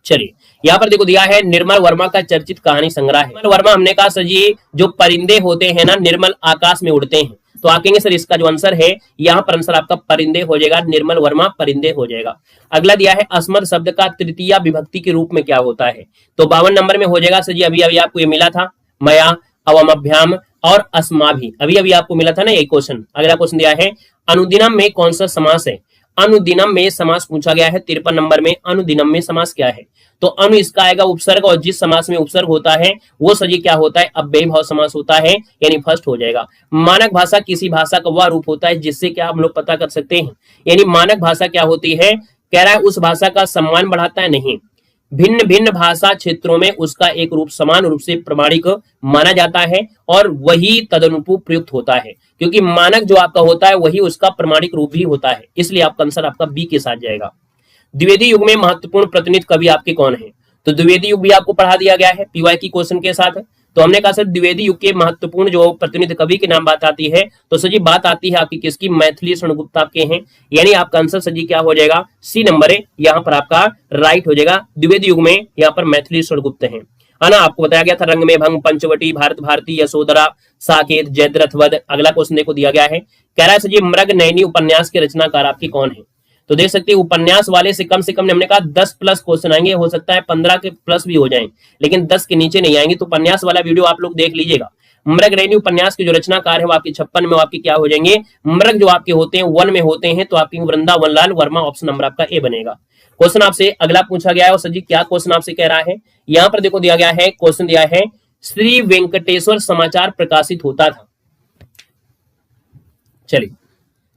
चलिए यहाँ पर देखो दिया है निर्मल वर्मा का चर्चित कहानी संग्रह है। निर्मल वर्मा हमने कहा सर जी जो परिंदे होते हैं ना, निर्मल आकाश में उड़ते हैं, तो आप कहेंगे सर इसका जो आंसर है यहाँ पर आंसर आपका परिंदे हो जाएगा, निर्मल वर्मा परिंदे हो जाएगा। अगला दिया है अस्मद शब्द का तृतीया विभक्ति के रूप में क्या होता है? तो 52 नंबर में हो जाएगा सर जी, अभी अभी आपको ये मिला था, मया, अवमभ्याम और अस्मा भी अभी अभी आपको मिला था ना, यही क्वेश्चन। अगला क्वेश्चन दिया है अनुदिनम में कौन सा समास है? अनुदिनम में समास पूछा गया है 53 नंबर में। अनुदिनम में समास क्या है? तो अनु इसका आएगा उपसर्ग, और जिस समास में उपसर्ग होता है वो सजी क्या होता है? अव्ययी भाव समास होता है, यानी फर्स्ट हो जाएगा। मानक भाषा किसी भाषा का वह रूप होता है जिससे क्या हम लोग पता कर सकते हैं, यानी मानक भाषा क्या होती है? कह रहा है उस भाषा का सम्मान बढ़ाता है, नहीं, भिन्न भिन्न भाषा क्षेत्रों में उसका एक रूप समान रूप से प्रमाणिक माना जाता है और वही तदनुरूप प्रयुक्त होता है, क्योंकि मानक जो आपका होता है वही उसका प्रमाणिक रूप भी होता है। इसलिए आपका आंसर आपका बी के साथ जाएगा। द्विवेदी युग में महत्वपूर्ण प्रतिनिधि कवि आपके कौन है? तो द्विवेदी युग भी आपको पढ़ा दिया गया है पीवाई की क्वेश्चन के साथ। तो हमने कहा सर द्विवेदी युग के महत्वपूर्ण जो प्रतिनिधि कवि के नाम बात आती है, तो सर जी बात आती है आपकी किसकी? मैथिली शरणगुप्त आपके हैं, यानी आपका आंसर सर जी क्या हो जाएगा? सी नंबर है, यहाँ पर आपका राइट हो जाएगा। द्विवेदी युग में यहाँ पर मैथिली शरणगुप्त है ना। आपको बताया गया था रंग में भंग, पंचवटी, भारत भारती, यशोधरा, साकेत, जयद्रथवध। अगला क्वेश्चन देखो दिया गया है, कह रहा है सर जी मृग नयनी उपन्यास के रचनाकार आपके कौन है? तो देख सकते हैं उपन्यास वाले से कम हमने कहा 10 प्लस क्वेश्चन आएंगे, हो सकता है 15 के प्लस भी हो जाएं, लेकिन 10 के नीचे नहीं आएंगे। तो उपन्यास वाला वीडियो आप लोग देख लीजिएगा। मृग नयनी उपन्यास के जो रचनाकार है वो आपके 56 में आपके क्या हो जाएंगे? मृग जो आपके होते हैं वन में होते हैं, तो आपके वृंदावन लाल वर्मा, ऑप्शन नंबर आपका ए बनेगा। क्वेश्चन आपसे अगला पूछा गया है, और सर जी क्या क्वेश्चन आपसे कह रहा है? यहाँ पर देखो दिया गया है, क्वेश्चन दिया है श्री वेंकटेश्वर समाचार प्रकाशित होता था। चलिए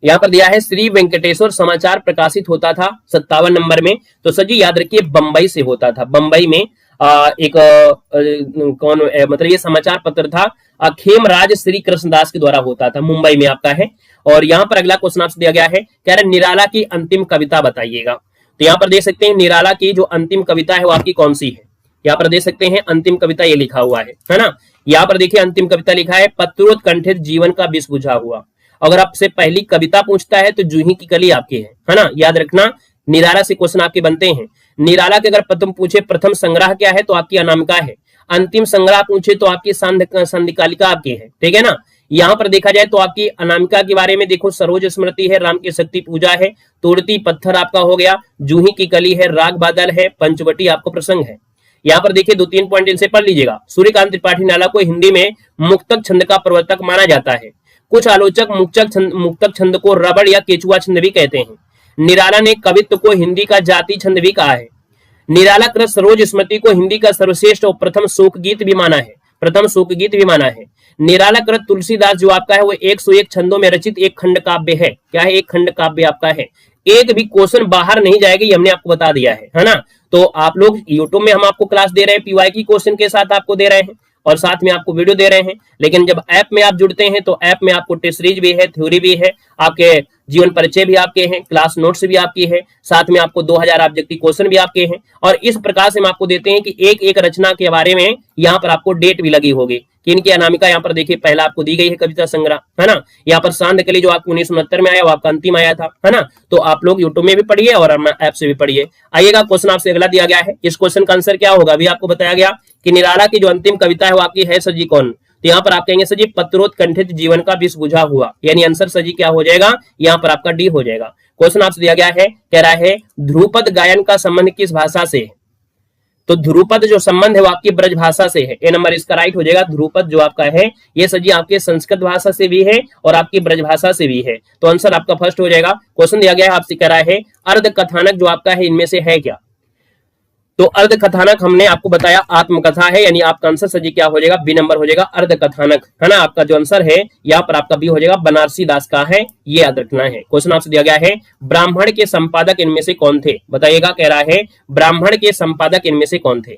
यहाँ पर दिया है श्री वेंकटेश्वर समाचार प्रकाशित होता था 57 नंबर में। तो सर जी याद रखिए बंबई से होता था। बंबई में कौन मतलब ये समाचार पत्र था खेमराज श्री कृष्णदास के द्वारा होता था, मुंबई में आपका है। और यहाँ पर अगला क्वेश्चन आपसे दिया गया है, कह रहे निराला की अंतिम कविता बताइएगा। तो यहाँ पर देख सकते हैं निराला की जो अंतिम कविता है वो आपकी कौन सी है? यहाँ पर देख सकते हैं अंतिम कविता ये लिखा हुआ है ना। यहाँ पर देखिए अंतिम कविता लिखा है पत्रोत्कंठित जीवन का विष बुझा हुआ। अगर आपसे पहली कविता पूछता है तो जूही की कली आपकी है ना, याद रखना। निराला से क्वेश्चन आपके बनते हैं। निराला के अगर प्रथम पूछे प्रथम संग्रह क्या है तो आपकी अनामिका है। अंतिम संग्रह पूछे तो आपकी संधिकालिका आपकी है, ठीक है ना। यहाँ पर देखा जाए तो आपकी अनामिका के बारे में देखो, सरोज स्मृति है, राम की शक्ति पूजा है, तोड़ती पत्थर आपका हो गया, जूही की कली है, राग बादल है, पंचवटी आपको प्रसंग है। यहाँ पर देखिए 2-3 पॉइंट इनसे पढ़ लीजिएगा। सूर्यकांत त्रिपाठी नाला को हिंदी में मुक्तक छंद का प्रवर्तक माना जाता है। कुछ आलोचक मुक्तक छंद को रबड़ या केचुआ छंद भी कहते हैं। निराला ने कवित्व को हिंदी का जाति छंद भी कहा है। निराला कृत सरोज स्मृति को हिंदी का सर्वश्रेष्ठ और प्रथम शोक गीत भी माना है। निराला कृत तुलसीदास जो आपका है वो 101 छंदों में रचित एक खंड काव्य है। क्या है? एक खंड काव्य आपका है। एक भी क्वेश्चन बाहर नहीं जाएगा, ये हमने आपको बता दिया है ना। तो आप लोग यूट्यूब में हम आपको क्लास दे रहे हैं, पीवाई की क्वेश्चन के साथ आपको दे रहे हैं और साथ में आपको वीडियो दे रहे हैं। लेकिन जब ऐप में आप जुड़ते हैं तो ऐप में आपको टेस्ट सीरीज भी है, थ्योरी भी है, आपके जीवन परिचय भी आपके हैं, क्लास नोट्स भी आपकी है, साथ में आपको 2000 ऑब्जेक्टिव क्वेश्चन भी आपके हैं। और इस प्रकार से हम आपको देते हैं कि एक एक रचना के बारे में यहाँ पर आपको डेट भी लगी होगी कि इनकी अनामिका यहाँ पर देखिए पहला आपको दी गई है कविता संग्रह, है ना। यहाँ पर सांध के लिए जो आपको 1969 में आया वो आपका अंतिम आया था, है ना। तो आप लोग यूट्यूब में भी पढ़िए और ऐप से भी पढ़िए। आइएगा, क्वेश्चन आपसे अगला दिया गया है। इस क्वेश्चन का आंसर क्या होगा? अभी आपको बताया गया कि निराला की जो अंतिम कविता है वो आपकी है सजी कौन? तो यहाँ पर आप कहेंगे सजी पत्रोत्कंठित जीवन का विष बुझा हुआ, यानी आंसर सजी क्या हो जाएगा? यहाँ पर आपका डी हो जाएगा। क्वेश्चन आपसे दिया गया है, कह रहा है ध्रुपद गायन का संबंध किस भाषा से है? तो ध्रुपद जो संबंध है वो आपकी ब्रज भाषा से है। ए नंबर इसका राइट हो जाएगा। ध्रुपद जो आपका है ये सजी आपके संस्कृत भाषा से भी है और आपकी ब्रज भाषा से भी है। तो आंसर आपका फर्स्ट हो जाएगा। क्वेश्चन दिया गया है आपसे, कह रहा है अर्ध कथानक जो आपका है इनमें से है क्या? तो अर्ध कथानक हमने आपको बताया आत्मकथा है, यानी आपका आंसर सजी क्या हो जाएगा? बी नंबर हो जाएगा, अर्ध कथानक, है ना। आपका जो आंसर है यहाँ पर आपका बी हो जाएगा, बनारसी दास का है, ये याद रखना है। क्वेश्चन आपसे दिया गया है ब्राह्मण के संपादक इनमें से कौन थे? बताइएगा, कह रहा है ब्राह्मण के संपादक इनमें से कौन थे?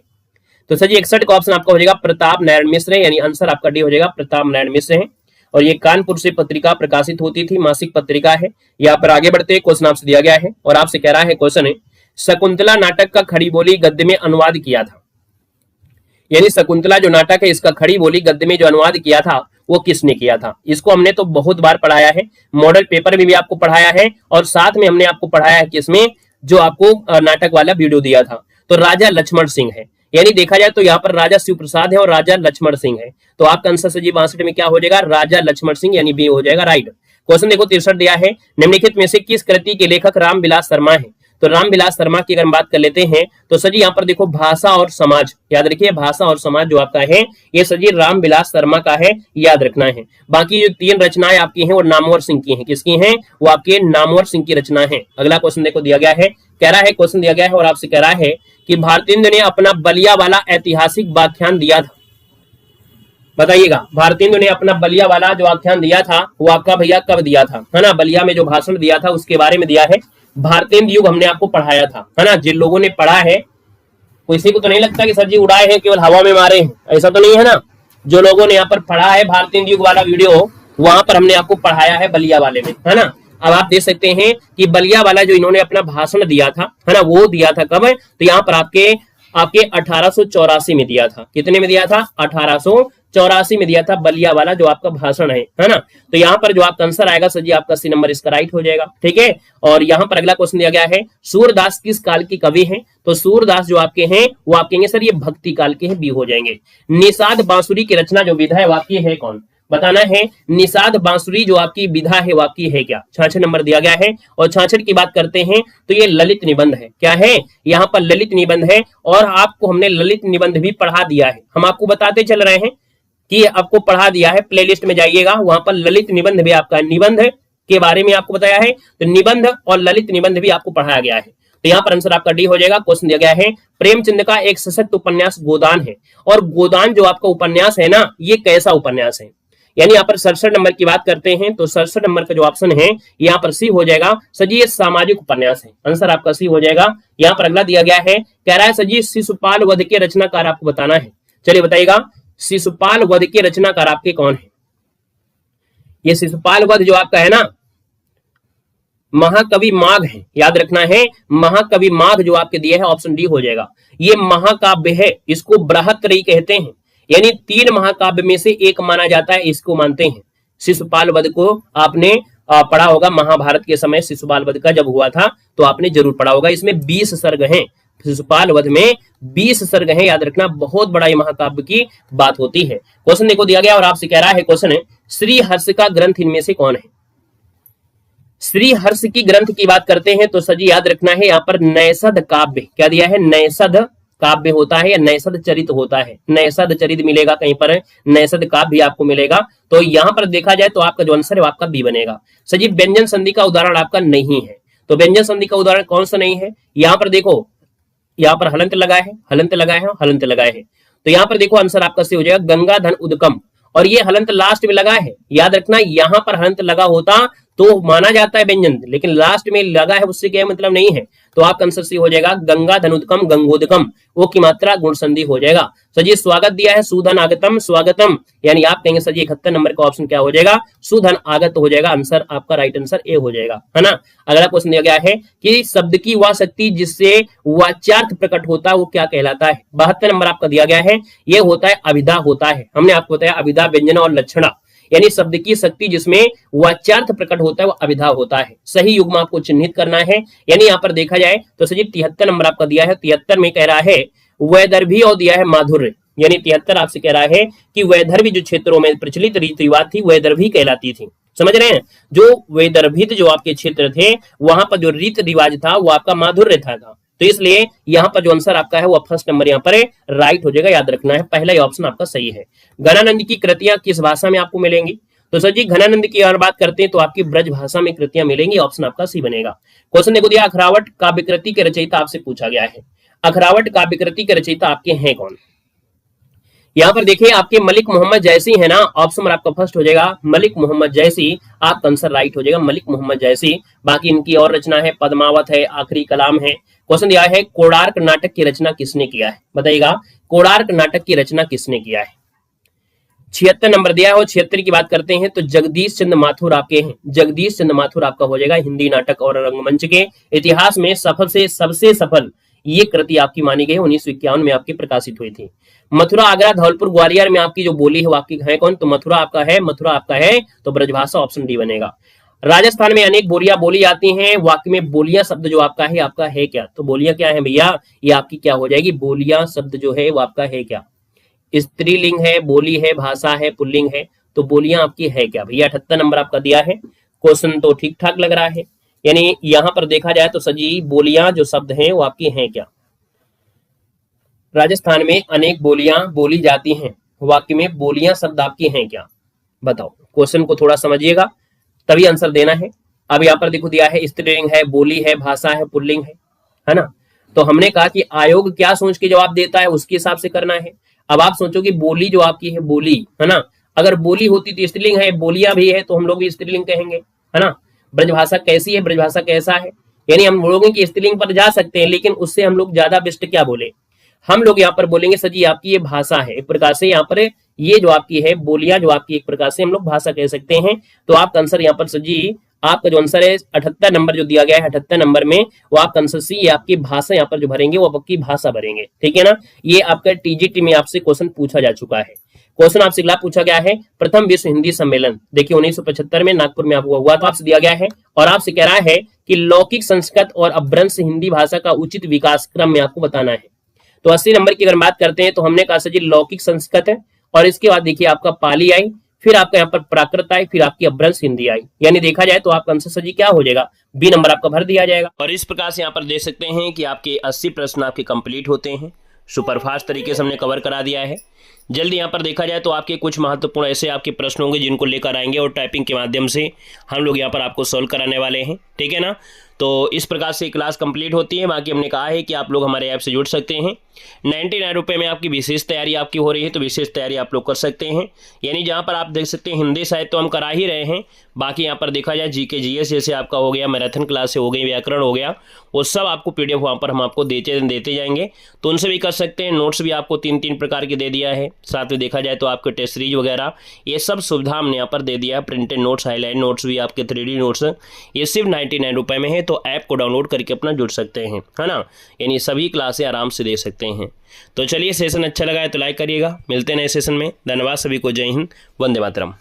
तो सजी 61 का ऑप्शन आपका हो जाएगा प्रताप नारायण मिश्र, यानी आंसर आपका डी हो जाएगा, प्रताप नारायण मिश्र है। और ये कानपुर से पत्रिका प्रकाशित होती थी, मासिक पत्रिका है। यहाँ पर आगे बढ़ते क्वेश्चन आपसे दिया गया है और आपसे कह रहा है क्वेश्चन है शकुंतला नाटक का खड़ी बोली गद्य में अनुवाद किया था, यानी शकुंतला जो नाटक है इसका खड़ी बोली गद्य में जो अनुवाद किया था वो किसने किया था? इसको हमने तो बहुत बार पढ़ाया है, मॉडल पेपर में भी आपको पढ़ाया है और साथ में हमने आपको पढ़ाया है किसमें, जो आपको नाटक वाला वीडियो दिया था। तो राजा लक्ष्मण सिंह है, यानी देखा जाए तो यहाँ पर राजा शिव प्रसाद है और राजा लक्ष्मण सिंह है। तो आपका आंसर सजी 62 में क्या हो जाएगा? राजा लक्ष्मण सिंह, यानी बी हो जाएगा राइट। क्वेश्चन देखो 63 दिया है, निम्नलिखित में से किस कृति के लेखक रामविलास शर्मा है? तो रामविलास शर्मा की अगर हम बात कर लेते हैं तो सजी यहाँ पर देखो भाषा और समाज, याद रखिए भाषा और समाज जो आपका है ये सजी रामविलास शर्मा का है, याद रखना है। बाकी जो 3 रचनाएं आपकी हैं वो नामवर सिंह की हैं। किसकी हैं? वो आपके नामवर सिंह की रचना है। अगला क्वेश्चन देखो दिया गया है, कह रहा है क्वेश्चन दिया गया है और आपसे कह रहा है कि भारतेंदु ने अपना बलिया वाला ऐतिहासिक व्याख्यान दिया था। बताइएगा, भारतेंदु ने अपना बलिया वाला जो व्याख्यान दिया था वो आपका भैया कब दिया था, है ना। बलिया में जो भाषण दिया था उसके बारे में दिया है। भारतेंदु युग हमने आपको पढ़ाया था, है ना। जिन लोगों ने पढ़ा है, किसी को तो नहीं लगता कि सर जी उड़ाए हैं केवल हवा में मारे हैं, ऐसा तो नहीं है ना। जो लोगों ने यहाँ पर पढ़ा है भारतेंदु युग वाला वीडियो, वहां पर हमने आपको पढ़ाया है बलिया वाले में, है ना। अब आप देख सकते हैं कि बलिया वाला जो इन्होंने अपना भाषण दिया था, है ना, वो दिया था कब? तो यहाँ पर आपके 1884 में दिया था। कितने में दिया था? 1884 में दिया था बलिया वाला जो आपका भाषण है ना। तो यहाँ पर जो आपका आंसर आएगा सर जी आपका सी नंबर इसका राइट हो जाएगा, ठीक है। और यहाँ पर अगला क्वेश्चन दिया गया है सूरदास किस काल की कवि हैं? तो सूरदास जो आपके हैं वो आप कहेंगे सर ये भक्ति काल के हैं, बी हो जाएंगे। निषाद बांसुरी की रचना जो विधा है वो आपकी है कौन? बताना है। निषाद बांसुरी जो आपकी विधा है वो आपकी है क्या? 66 नंबर दिया गया है। और 66 की बात करते हैं तो ये ललित निबंध है। क्या है? यहाँ पर ललित निबंध है और आपको हमने ललित निबंध भी पढ़ा दिया है। हम आपको बताते चल रहे हैं कि आपको पढ़ा दिया है, प्लेलिस्ट में जाइएगा वहां पर ललित निबंध भी आपका निबंध के बारे में आपको बताया है। तो निबंध और ललित निबंध भी आपको पढ़ाया गया है। तो यहाँ पर आंसर आपका डी हो जाएगा। क्वेश्चन दिया गया है प्रेमचंद का एक सशक्त उपन्यास गोदान है। और गोदान जो आपका उपन्यास है ना, ये कैसा उपन्यास है? यानी यहाँ पर 67 नंबर की बात करते हैं तो 67 नंबर का जो ऑप्शन है यहाँ पर सी हो जाएगा। सजी ये सामाजिक उपन्यास है, आंसर आपका सी हो जाएगा। यहाँ पर अगला दिया गया है, कह रहा है सजी शिशुपाल वध के रचनाकार आपको बताना है। चलिए बताइएगा, शिशुपाल वध के रचनाकार आपके कौन है? ये शिशुपाल वध जो आपका है ना, महाकवि माघ है, याद रखना है। महाकवि माघ जो आपके दिए है ऑप्शन डी हो जाएगा। ये महाकाव्य है, इसको बृहत्त्रयी कहते हैं, यानी 3 महाकाव्य में से एक माना जाता है, इसको मानते हैं। शिशुपाल वध को आपने पढ़ा होगा, महाभारत के समय शिशुपाल वध का जब हुआ था तो आपने जरूर पढ़ा होगा। इसमें 20 सर्ग हैं, शिशुपाल वध में 20 सर्ग हैं, याद रखना, बहुत बड़ा ये महाकाव्य की बात होती है। क्वेश्चन देखो दिया गया और आपसे कह रहा है क्वेश्चन है, श्री हर्ष का ग्रंथ इनमें से कौन है? श्री हर्ष की ग्रंथ की बात करते हैं तो सजी याद रखना है, यहाँ पर नैषध काव्य, क्या दिया है? नैषध काव्य होता है या नैषध चरित होता है। नैषध चरित मिलेगा कहीं पर, नैषध काव्य भी आपको मिलेगा। तो यहाँ पर देखा जाए तो आपका जो आंसर है आपका बी बनेगा। सजी व्यंजन संधि का उदाहरण आपका नहीं है, तो व्यंजन संधि का उदाहरण कौन सा नहीं है? यहाँ पर देखो, यहाँ पर हलंत लगाए है, हलंत लगाए हैं, हलंत लगाए हैं, तो यहाँ पर देखो आंसर आपका सही हो जाएगा गंगा धन उदकम, और ये हलंत लास्ट में लगा है। याद रखना, यहाँ पर हलंत लगा होता तो माना जाता है व्यंजन, लेकिन लास्ट में लगा है उससे क्या मतलब नहीं है, तो आपका आंसर सी हो जाएगा गंगा धनुदकम गंगोदकम, वो की मात्रा गुण संधि हो जाएगा। सजी स्वागत दिया है, सुधन आगतम स्वागतम, यानी आप कहेंगे सजी 71 नंबर का ऑप्शन क्या हो जाएगा? सुधन आगत हो जाएगा। आंसर आपका राइट आंसर ए हो जाएगा, है ना। अगला क्वेश्चन दिया गया है कि शब्द की वह शक्ति जिससे वाच्यार्थ प्रकट होता है वो क्या कहलाता है? 72 नंबर आपका दिया गया है, ये होता है अभिधा होता है। हमने आपको बताया अभिधा, व्यंजना और लक्षणा, यानी शब्द की शक्ति जिसमें वाच्यार्थ प्रकट होता है वो अभिधा होता है। सही युग्म आपको चिन्हित करना है, यानी यहाँ पर देखा जाए तो सजी 73 नंबर आपका दिया है। 73 में कह रहा है वैदर्भी और दिया है माधुर्य, यानी 73 आपसे कह रहा है कि वैदर्भी जो क्षेत्रों में प्रचलित रीति रिवाज थी वैदर्भी कहलाती थी। समझ रहे हैं? जो वैदर्भित जो आपके क्षेत्र थे वहां पर जो रीति रिवाज था वो आपका माधुर्य था। तो इसलिए यहाँ पर जो आंसर आपका है वो फर्स्ट नंबर यहाँ पर राइट हो जाएगा, याद रखना है, पहला ही ऑप्शन आपका सही है। घनानंद की कृतियां किस भाषा में आपको मिलेंगी? तो सर जी घनानंद की अगर बात करते हैं तो आपकी ब्रज भाषा में कृतियां मिलेंगी, ऑप्शन आपका सी बनेगा। क्वेश्चन देखो दिया, अखरावट काव्यकृति के रचयिता आपसे पूछा गया है, अखरावट काव्यकृति के रचयिता आपके हैं कौन? यहाँ पर देखिए आपके मलिक मोहम्मद जैसी है ना, ऑप्शन आपका फर्स्ट हो जाएगा मलिक मोहम्मद जैसी, आपका आंसर राइट हो जाएगा मलिक मोहम्मद जैसी। बाकी इनकी और रचना है, पद्मावत है, आखिरी कलाम है। क्वेश्चन दिया है कोणार्क नाटक की रचना किसने किया है? बताइएगा कोणार्क नाटक की रचना किसने किया है? 76 नंबर दिया है और 76 की बात करते हैं तो जगदीश चंद्र माथुर आपके हैं, जगदीश चंद्र माथुर आपका हो जाएगा। हिंदी नाटक और रंगमंच के इतिहास में सफल से सबसे सफल ये कृति आपकी मानी गई है, 1951 में आपकी प्रकाशित हुई थी। मथुरा आगरा धौलपुर ग्वालियर में आपकी जो बोली है वो आपकी है कौन? तो मथुरा आपका है, मथुरा आपका है, तो ब्रजभाषा ऑप्शन डी बनेगा। राजस्थान में अनेक बोलियां बोली जाती हैं, वाक्य में बोलियां शब्द जो आपका है क्या? तो बोलियां क्या है भैया? ये आपकी क्या हो जाएगी? बोलियां शब्द जो है वो आपका है क्या? स्त्रीलिंग है, बोली है, भाषा है, पुल्लिंग है, तो बोलियां आपकी है क्या भैया? 78 नंबर आपका दिया है। क्वेश्चन तो ठीक ठाक लग रहा है, यानी यहां पर देखा जाए तो सजी बोलियां जो शब्द हैं वो आपकी हैं क्या? राजस्थान में अनेक बोलियां बोली जाती हैं, वाक्य में बोलियां शब्द आपकी हैं क्या? बताओ, क्वेश्चन को थोड़ा समझिएगा तभी आंसर देना है। अब यहाँ पर देखो दिया है स्त्रीलिंग है, बोली है, भाषा है, पुल्लिंग है ना। तो हमने कहा कि आयोग क्या सोच के जवाब देता है उसके हिसाब से करना है। अब आप सोचो कि बोली जो आपकी है बोली है ना, अगर बोली होती तो स्त्रीलिंग है, बोलियां भी है तो हम लोग भी स्त्रीलिंग कहेंगे, है ना। ब्रजभाषा कैसी है, ब्रजभाषा कैसा है, यानी हम लोगों की स्त्रीलिंग पर जा सकते हैं, लेकिन उससे हम लोग ज्यादा बेस्ट क्या बोले, हम लोग यहाँ पर बोलेंगे सजी आपकी ये भाषा है, एक प्रकार से यहाँ पर ये जो आपकी है बोलियां जो आपकी एक प्रकार से हम लोग भाषा कह सकते हैं। तो आपका आंसर यहाँ पर सजी आपका जो आंसर है 78 नंबर जो दिया गया है, 78 नंबर में वो आपका आंसर सी, आपकी भाषा यहाँ पर जो भरेंगे वो आपकी भाषा भरेंगे, ठीक है ना। ये आपका टीजीटी में आपसे क्वेश्चन पूछा जा चुका है। क्वेश्चन आपसे अगला पूछा गया है, प्रथम विश्व हिंदी सम्मेलन देखिए 1975 में नागपुर में आपको हुआ था, आपसे दिया गया है और आपसे कह रहा है कि लौकिक संस्कृत और अपभ्रंश हिंदी भाषा का उचित विकास क्रम में आपको बताना है। तो 80 नंबर की अगर बात करते हैं तो हमने कहा सर जी लौकिक संस्कृत है, और इसके बाद देखिए आपका पाली आई, फिर आपका यहाँ पर प्राकृत आई, फिर आपकी अपभ्रंश हिंदी आई, यानी देखा जाए तो आपका आंसर सर जी क्या हो जाएगा? बी नंबर आपका भर दिया जाएगा। और इस प्रकार से यहाँ पर देख सकते हैं कि आपके 80 प्रश्न आपके कंप्लीट होते हैं, सुपरफास्ट तरीके से हमने कवर करा दिया है। जल्दी यहाँ पर देखा जाए तो आपके कुछ महत्वपूर्ण ऐसे आपके प्रश्न होंगे जिनको लेकर आएंगे और टाइपिंग के माध्यम से हम लोग यहाँ पर आपको सॉल्व कराने वाले हैं, ठीक है ना। तो इस प्रकार से क्लास कंप्लीट होती है। बाकी हमने कहा है कि आप लोग हमारे ऐप से जुड़ सकते हैं। 99 रुपये में आपकी विशेष तैयारी आपकी हो रही है, तो विशेष तैयारी आप लोग कर सकते हैं। यानी जहाँ पर आप देख सकते हैं हिंदी साहित्य तो हम करा ही रहे हैं, बाकी यहाँ पर देखा जाए जीके जीएस जैसे आपका हो गया, मैराथन क्लास हो गई, व्याकरण हो गया, वो सब आपको पीडीएफ वहाँ पर हम आपको देते जाएंगे, तो उनसे भी कर सकते हैं। नोट्स भी आपको 3 प्रकार के दे दिया है, साथ में देखा जाए तो आपके टेस्ट सीरीज वगैरह ये सब सुविधा हमने यहाँ पर दे दिया है। प्रिंटेड नोट्स, हाईलाइट नोट्स भी आपके 3D नोट्स, ये सिर्फ 99 रुपये में है। तो ऐप को डाउनलोड करके अपना जुड़ सकते हैं, है ना। यानी सभी क्लासें आराम से दे सकते हैं। तो चलिए, सेशन अच्छा लगा है तो लाइक करिएगा। मिलते हैं नए सेशन में। धन्यवाद सभी को। जय हिंद, वंदे मातरम।